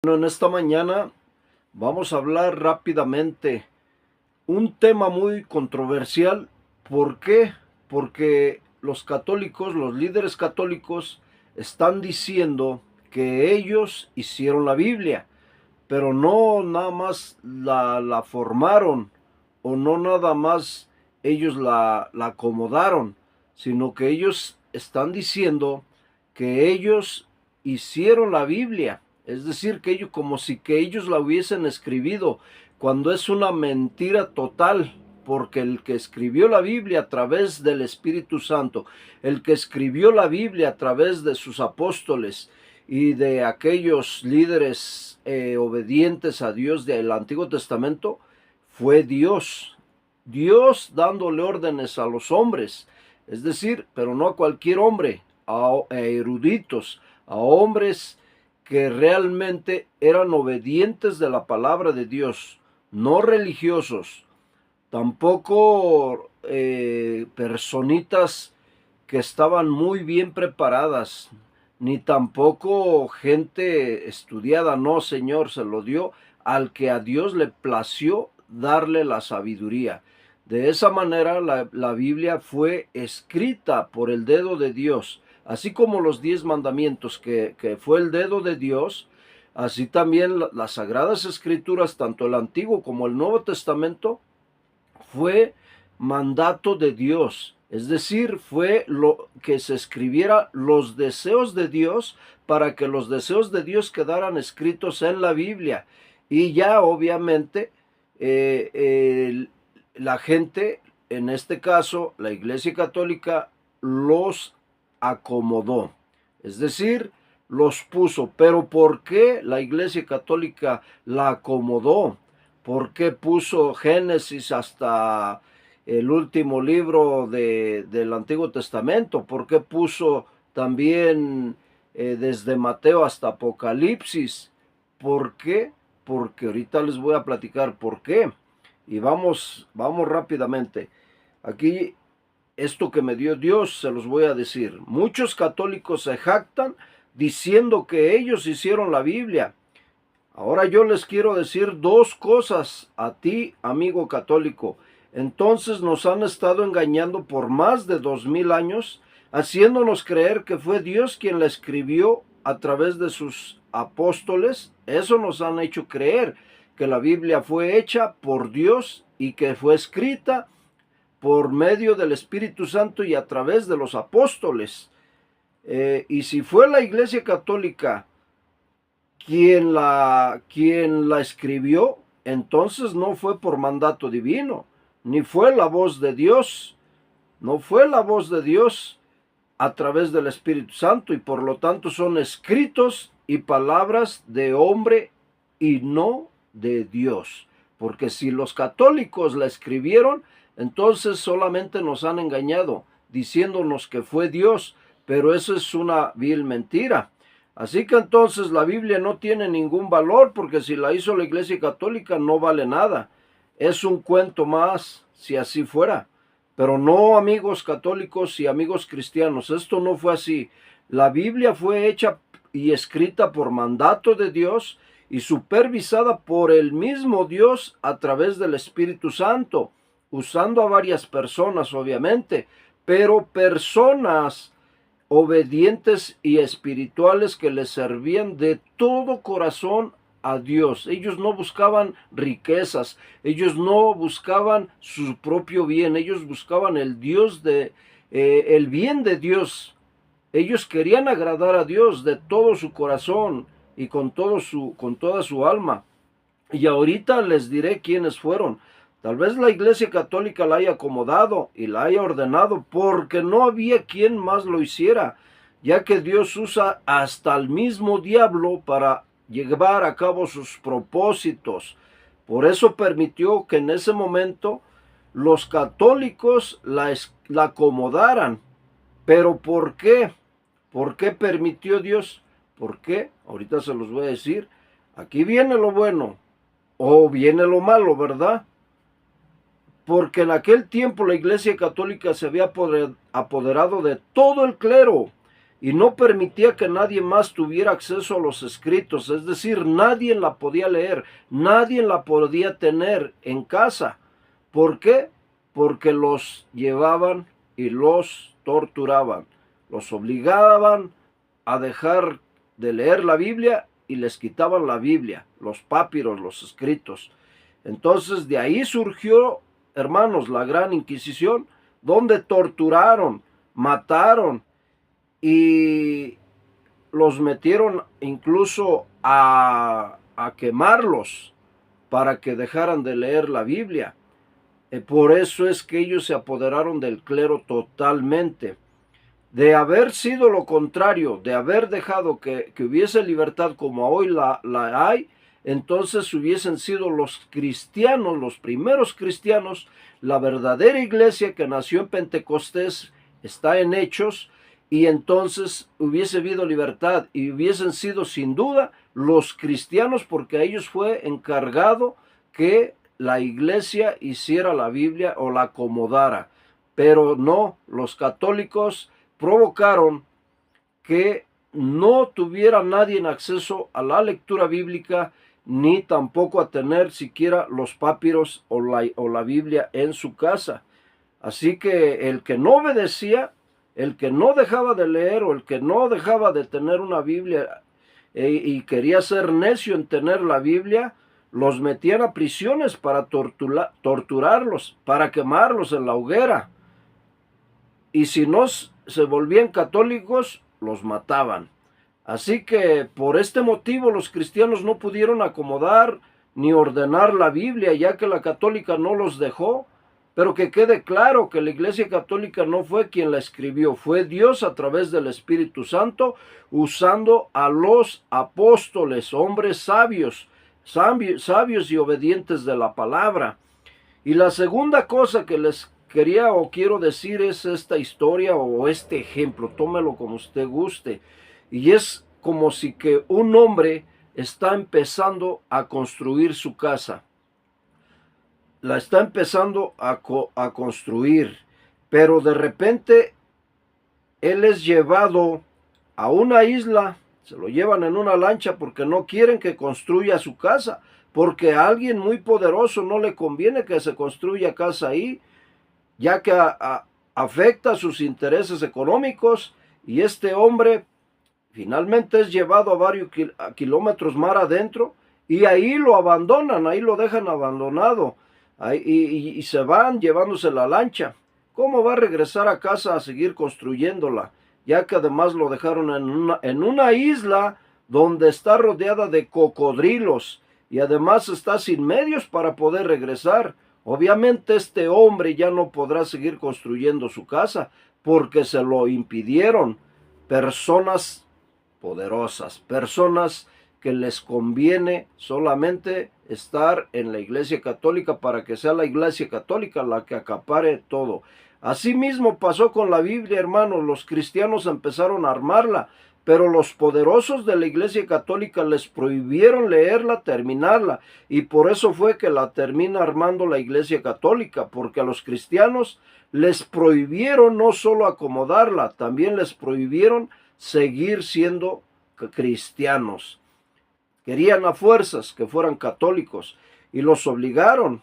Bueno, en esta mañana vamos a hablar rápidamente un tema muy controversial. ¿Por qué? Porque los católicos, los líderes católicos, están diciendo que ellos hicieron la Biblia, pero no nada más la formaron o no nada más ellos la acomodaron, sino que ellos están diciendo que ellos hicieron la Biblia, es decir, que ellos como si que ellos la hubiesen escribido, cuando es una mentira total, porque el que escribió la Biblia a través del Espíritu Santo, el que escribió la Biblia a través de sus apóstoles y de aquellos líderes obedientes a Dios del Antiguo Testamento, fue Dios. Dios dándole órdenes a los hombres, es decir, pero no a cualquier hombre, a eruditos, a hombres que realmente eran obedientes de la palabra de Dios, no religiosos, tampoco personitas que estaban muy bien preparadas, ni tampoco gente estudiada, no, Señor, se lo dio al que a Dios le plació darle la sabiduría. De esa manera la Biblia fue escrita por el dedo de Dios, así como los 10 mandamientos que fue el dedo de Dios, así también las Sagradas Escrituras, tanto el Antiguo como el Nuevo Testamento, fue mandato de Dios, es decir, fue lo que se escribiera los deseos de Dios para que los deseos de Dios quedaran escritos en la Biblia. Y ya obviamente la gente, en este caso la Iglesia Católica, los acomodó, es decir, los puso. Pero ¿por qué la Iglesia Católica la acomodó? ¿Por qué puso Génesis hasta el último libro del Antiguo Testamento? ¿Por qué puso también desde Mateo hasta Apocalipsis? ¿Por qué? Porque ahorita les voy a platicar por qué. Y vamos rápidamente. Aquí, esto que me dio Dios, se los voy a decir. Muchos católicos se jactan diciendo que ellos hicieron la Biblia. Ahora yo les quiero decir dos cosas a ti, amigo católico. Entonces nos han estado engañando por más de 2000 años, haciéndonos creer que fue Dios quien la escribió a través de sus apóstoles. Eso nos han hecho creer, que la Biblia fue hecha por Dios y que fue escrita por medio del Espíritu Santo y a través de los apóstoles. Y si fue la Iglesia Católica quien la escribió, entonces no fue por mandato divino, ni fue la voz de Dios, no fue la voz de Dios a través del Espíritu Santo, y por lo tanto son escritos y palabras de hombre y no de Dios. Porque si los católicos la escribieron, entonces solamente nos han engañado, diciéndonos que fue Dios, pero eso es una vil mentira. Así que entonces la Biblia no tiene ningún valor, porque si la hizo la Iglesia Católica no vale nada. Es un cuento más, si así fuera. Pero no, amigos católicos y amigos cristianos, esto no fue así. La Biblia fue hecha y escrita por mandato de Dios y supervisada por el mismo Dios a través del Espíritu Santo, usando a varias personas, obviamente, pero personas obedientes y espirituales que le servían de todo corazón a Dios. Ellos no buscaban riquezas, ellos no buscaban su propio bien, ellos buscaban el bien de Dios. Ellos querían agradar a Dios de todo su corazón y con toda su alma. Y ahorita les diré quiénes fueron. Tal vez la Iglesia Católica la haya acomodado y la haya ordenado porque no había quien más lo hiciera, ya que Dios usa hasta el mismo diablo para llevar a cabo sus propósitos. Por eso permitió que en ese momento los católicos la acomodaran. ¿Pero por qué? ¿Por qué permitió Dios? ¿Por qué? Ahorita se los voy a decir. Aquí viene lo bueno o viene lo malo, ¿verdad? Porque en aquel tiempo la Iglesia Católica se había apoderado de todo el clero, y no permitía que nadie más tuviera acceso a los escritos, es decir, nadie la podía leer, nadie la podía tener en casa. ¿Por qué? Porque los llevaban y los torturaban, los obligaban a dejar de leer la Biblia y les quitaban la Biblia, los papiros, los escritos. Entonces de ahí surgió, hermanos, la Gran Inquisición, donde torturaron, mataron y los metieron incluso a quemarlos para que dejaran de leer la Biblia. Por eso es que ellos se apoderaron del clero totalmente. De haber sido lo contrario, de haber dejado que hubiese libertad como hoy la hay, entonces hubiesen sido los cristianos, los primeros cristianos, la verdadera iglesia que nació en Pentecostés, está en Hechos, y entonces hubiese habido libertad y hubiesen sido sin duda los cristianos, porque a ellos fue encargado que la iglesia hiciera la Biblia o la acomodara. Pero no, los católicos provocaron que no tuviera nadie acceso a la lectura bíblica, ni tampoco a tener siquiera los papiros o la Biblia en su casa. Así que el que no obedecía, el que no dejaba de leer o el que no dejaba de tener una Biblia y quería ser necio en tener la Biblia, los metían a prisiones para torturarlos, para quemarlos en la hoguera. Y si no se volvían católicos, los mataban. Así que por este motivo los cristianos no pudieron acomodar ni ordenar la Biblia, ya que la católica no los dejó. Pero que quede claro que la Iglesia Católica no fue quien la escribió, fue Dios a través del Espíritu Santo, usando a los apóstoles, hombres sabios y obedientes de la palabra. Y la segunda cosa que les quería o quiero decir es esta historia o este ejemplo, tómelo como usted guste. Y es como si que un hombre está empezando a construir su casa. La está empezando a construir, pero de repente él es llevado a una isla, se lo llevan en una lancha porque no quieren que construya su casa, porque a alguien muy poderoso no le conviene que se construya casa ahí, ya que afecta sus intereses económicos, y este hombre finalmente es llevado a varios kilómetros mar adentro y ahí lo abandonan, ahí lo dejan abandonado y se van llevándose la lancha. ¿Cómo va a regresar a casa a seguir construyéndola? Ya que además lo dejaron en una isla donde está rodeada de cocodrilos y además está sin medios para poder regresar. Obviamente este hombre ya no podrá seguir construyendo su casa porque se lo impidieron personas poderosas, personas que les conviene solamente estar en la Iglesia Católica para que sea la Iglesia Católica la que acapare todo. Asimismo pasó con la Biblia, hermanos. Los cristianos empezaron a armarla, pero los poderosos de la Iglesia Católica les prohibieron leerla, terminarla, y por eso fue que la termina armando la Iglesia Católica, porque a los cristianos les prohibieron no solo acomodarla, también les prohibieron seguir siendo cristianos. Querían a fuerzas que fueran católicos y los obligaron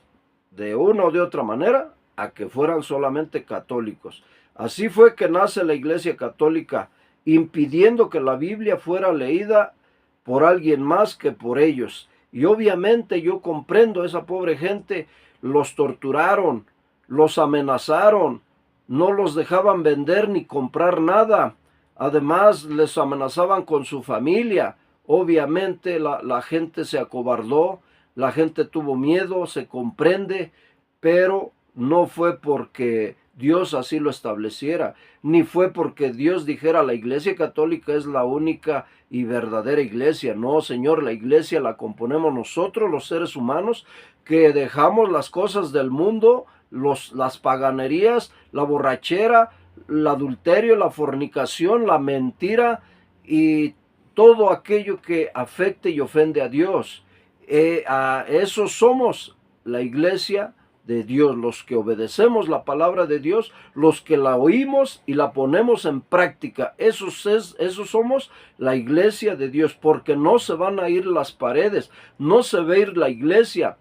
de una o de otra manera a que fueran solamente católicos. Así fue que nace la Iglesia Católica, impidiendo que la Biblia fuera leída por alguien más que por ellos. Y obviamente yo comprendo a esa pobre gente, los torturaron, los amenazaron, no los dejaban vender ni comprar nada. Además les amenazaban con su familia. Obviamente la gente se acobardó, la gente tuvo miedo, se comprende, pero no fue porque Dios así lo estableciera, ni fue porque Dios dijera la Iglesia Católica es la única y verdadera iglesia. No, Señor, la iglesia la componemos nosotros, los seres humanos, que dejamos las cosas del mundo, las paganerías, la borrachera, el adulterio, la fornicación, la mentira y todo aquello que afecte y ofende a Dios. A eso somos la iglesia de Dios, los que obedecemos la palabra de Dios, los que la oímos y la ponemos en práctica. Esos somos la iglesia de Dios, porque no se van a ir las paredes, no se va a ir la iglesia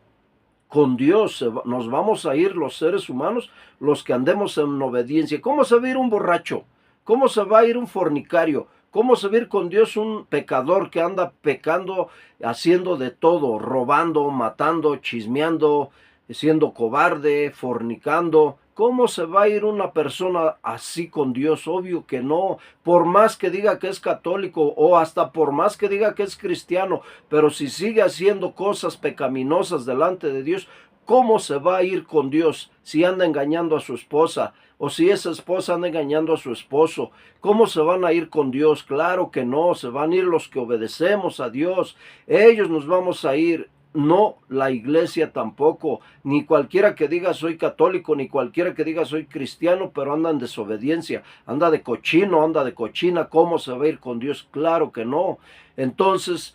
con Dios, nos vamos a ir los seres humanos, los que andemos en obediencia. ¿Cómo se va a ir un borracho? ¿Cómo se va a ir un fornicario? ¿Cómo se va a ir con Dios un pecador que anda pecando, haciendo de todo, robando, matando, chismeando, siendo cobarde, fornicando? ¿Cómo se va a ir una persona así con Dios? Obvio que no. Por más que diga que es católico o hasta por más que diga que es cristiano, pero si sigue haciendo cosas pecaminosas delante de Dios, ¿cómo se va a ir con Dios si anda engañando a su esposa? O si esa esposa anda engañando a su esposo, ¿cómo se van a ir con Dios? Claro que no, se van a ir los que obedecemos a Dios. Ellos nos vamos a ir, no la iglesia tampoco, ni cualquiera que diga soy católico, ni cualquiera que diga soy cristiano, pero anda en desobediencia, anda de cochino, anda de cochina. ¿Cómo se va a ir con Dios? Claro que no. Entonces,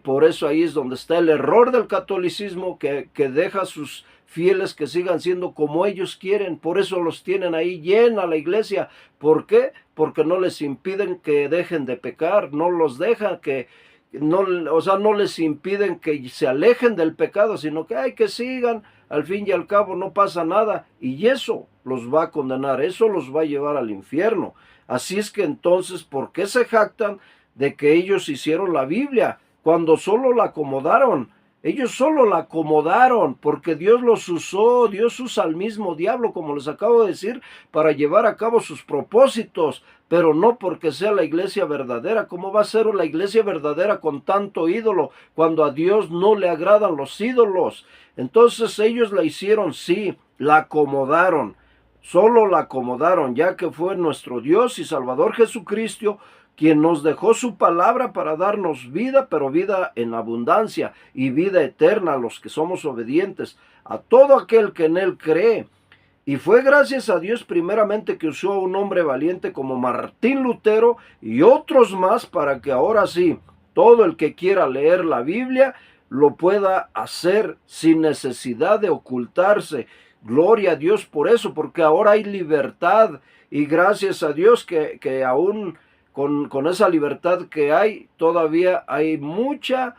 por eso ahí es donde está el error del catolicismo, que deja a sus fieles que sigan siendo como ellos quieren. Por eso los tienen ahí llena la iglesia. ¿Por qué? Porque no les impiden que dejen de pecar, no los dejan que, no, o sea, no les impiden que se alejen del pecado, sino que hay que sigan, al fin y al cabo no pasa nada, y eso los va a condenar, eso los va a llevar al infierno. Así es que entonces, ¿por qué se jactan de que ellos hicieron la Biblia cuando solo la acomodaron? Ellos solo la acomodaron porque Dios los usó. Dios usa al mismo diablo, como les acabo de decir, para llevar a cabo sus propósitos, pero no porque sea la iglesia verdadera. ¿Cómo va a ser la iglesia verdadera con tanto ídolo cuando a Dios no le agradan los ídolos? Entonces ellos la hicieron, sí, la acomodaron, solo la acomodaron, ya que fue nuestro Dios y Salvador Jesucristo quien nos dejó su palabra para darnos vida, pero vida en abundancia y vida eterna a los que somos obedientes, a todo aquel que en él cree. Y fue gracias a Dios primeramente que usó a un hombre valiente como Martín Lutero y otros más para que ahora sí, todo el que quiera leer la Biblia lo pueda hacer sin necesidad de ocultarse. Gloria a Dios por eso, porque ahora hay libertad y gracias a Dios que aún con esa libertad que hay, todavía hay mucha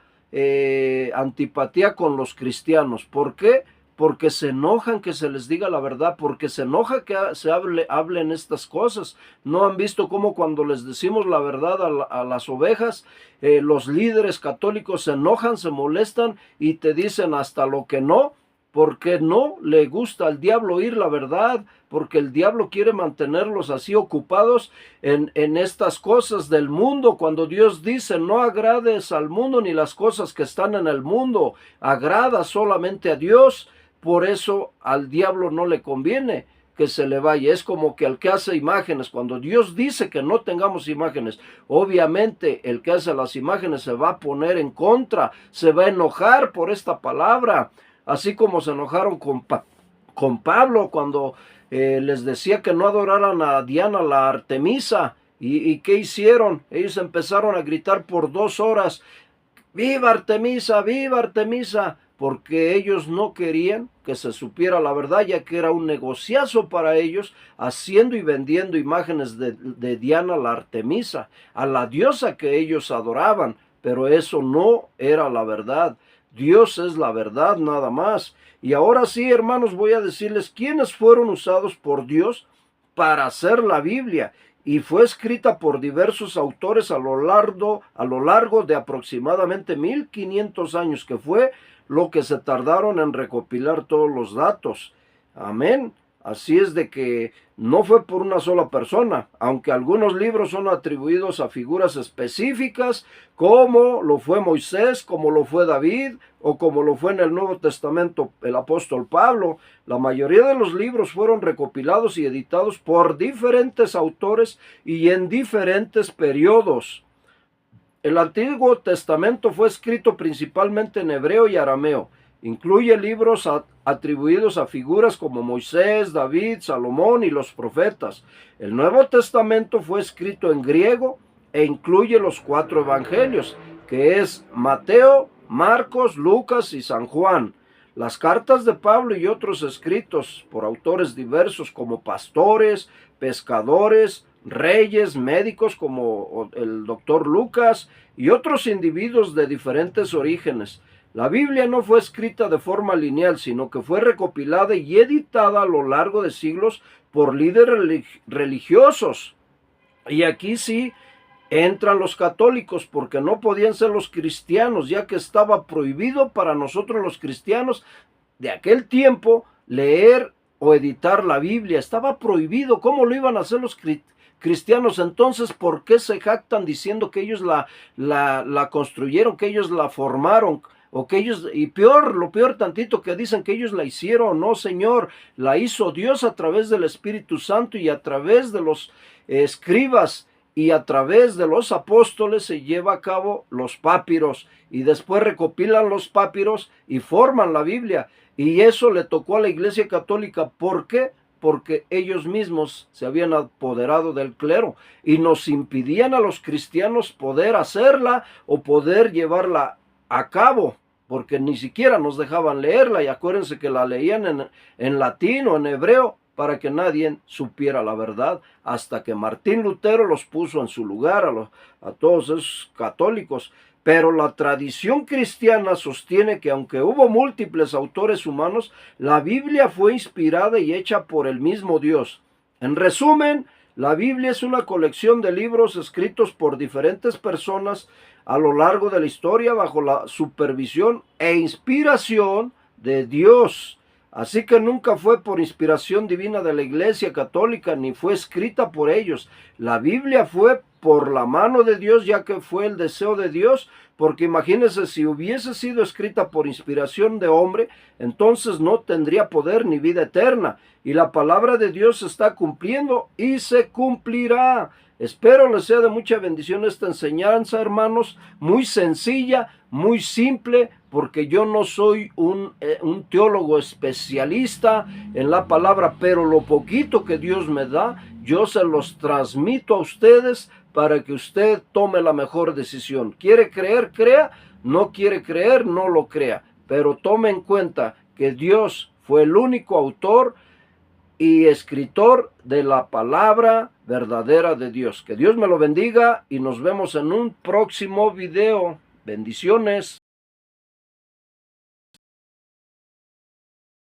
antipatía con los cristianos. ¿Por qué? Porque se enojan que se les diga la verdad, porque se enoja que se hablen estas cosas. ¿No han visto cómo cuando les decimos la verdad a las ovejas, los líderes católicos se enojan, se molestan y te dicen hasta lo que no? Porque no le gusta al diablo oír la verdad, porque el diablo quiere mantenerlos así ocupados en estas cosas del mundo, cuando Dios dice no agrades al mundo ni las cosas que están en el mundo, agrada solamente a Dios. Por eso al diablo no le conviene que se le vaya. Es como que el que hace imágenes, cuando Dios dice que no tengamos imágenes, obviamente el que hace las imágenes se va a poner en contra, se va a enojar por esta palabra. Así como se enojaron con Pablo cuando les decía que no adoraran a Diana, la Artemisa. ¿Y qué hicieron? Ellos empezaron a gritar por 2 horas, ¡viva Artemisa, viva Artemisa! Porque ellos no querían que se supiera la verdad, ya que era un negociazo para ellos, haciendo y vendiendo imágenes de Diana, la Artemisa, a la diosa que ellos adoraban. Pero eso no era la verdad. Dios es la verdad nada más. Y ahora sí, hermanos, voy a decirles quiénes fueron usados por Dios para hacer la Biblia. Y fue escrita por diversos autores a lo largo de aproximadamente 1500 años, que fue lo que se tardaron en recopilar todos los datos. Amén. Así es de que no fue por una sola persona, aunque algunos libros son atribuidos a figuras específicas, como lo fue Moisés, como lo fue David, o como lo fue en el Nuevo Testamento el apóstol Pablo. La mayoría de los libros fueron recopilados y editados por diferentes autores y en diferentes periodos. El Antiguo Testamento fue escrito principalmente en hebreo y arameo. Incluye libros atribuidos a figuras como Moisés, David, Salomón y los profetas. El Nuevo Testamento fue escrito en griego e incluye los 4 evangelios, que es Mateo, Marcos, Lucas y San Juan. Las cartas de Pablo y otros escritos por autores diversos como pastores, pescadores, reyes, médicos como el doctor Lucas y otros individuos de diferentes orígenes. La Biblia no fue escrita de forma lineal, sino que fue recopilada y editada a lo largo de siglos por líderes religiosos. Y aquí sí entran los católicos, porque no podían ser los cristianos, ya que estaba prohibido para nosotros los cristianos de aquel tiempo leer o editar la Biblia. Estaba prohibido. ¿Cómo lo iban a hacer los cristianos? Entonces, ¿por qué se jactan diciendo que ellos la construyeron, que ellos la formaron? O que ellos, y peor, lo peor tantito, que dicen que ellos la hicieron. No, Señor, la hizo Dios a través del Espíritu Santo y a través de los escribas y a través de los apóstoles se lleva a cabo los papiros y después recopilan los papiros y forman la Biblia. Y eso le tocó a la Iglesia Católica. ¿Por qué? Porque ellos mismos se habían apoderado del clero y nos impidían a los cristianos poder hacerla o poder llevarla a cabo, porque ni siquiera nos dejaban leerla. Y acuérdense que la leían en latín o en hebreo para que nadie supiera la verdad, hasta que Martín Lutero los puso en su lugar a todos esos católicos. Pero la tradición cristiana sostiene que aunque hubo múltiples autores humanos, la Biblia fue inspirada y hecha por el mismo Dios. En resumen, la Biblia es una colección de libros escritos por diferentes personas a lo largo de la historia bajo la supervisión e inspiración de Dios. Así que nunca fue por inspiración divina de la Iglesia Católica, ni fue escrita por ellos. La Biblia fue por la mano de Dios, ya que fue el deseo de Dios, porque imagínense, si hubiese sido escrita por inspiración de hombre, entonces no tendría poder ni vida eterna. Y la palabra de Dios se está cumpliendo y se cumplirá. Espero les sea de mucha bendición esta enseñanza, hermanos, muy sencilla, muy simple, porque yo no soy un teólogo especialista en la palabra, pero lo poquito que Dios me da, yo se los transmito a ustedes para que usted tome la mejor decisión. ¿Quiere creer? Crea. No quiere creer, no lo crea. Pero tome en cuenta que Dios fue el único autor y escritor de la palabra verdadera de Dios. Que Dios me lo bendiga y nos vemos en un próximo video. Bendiciones.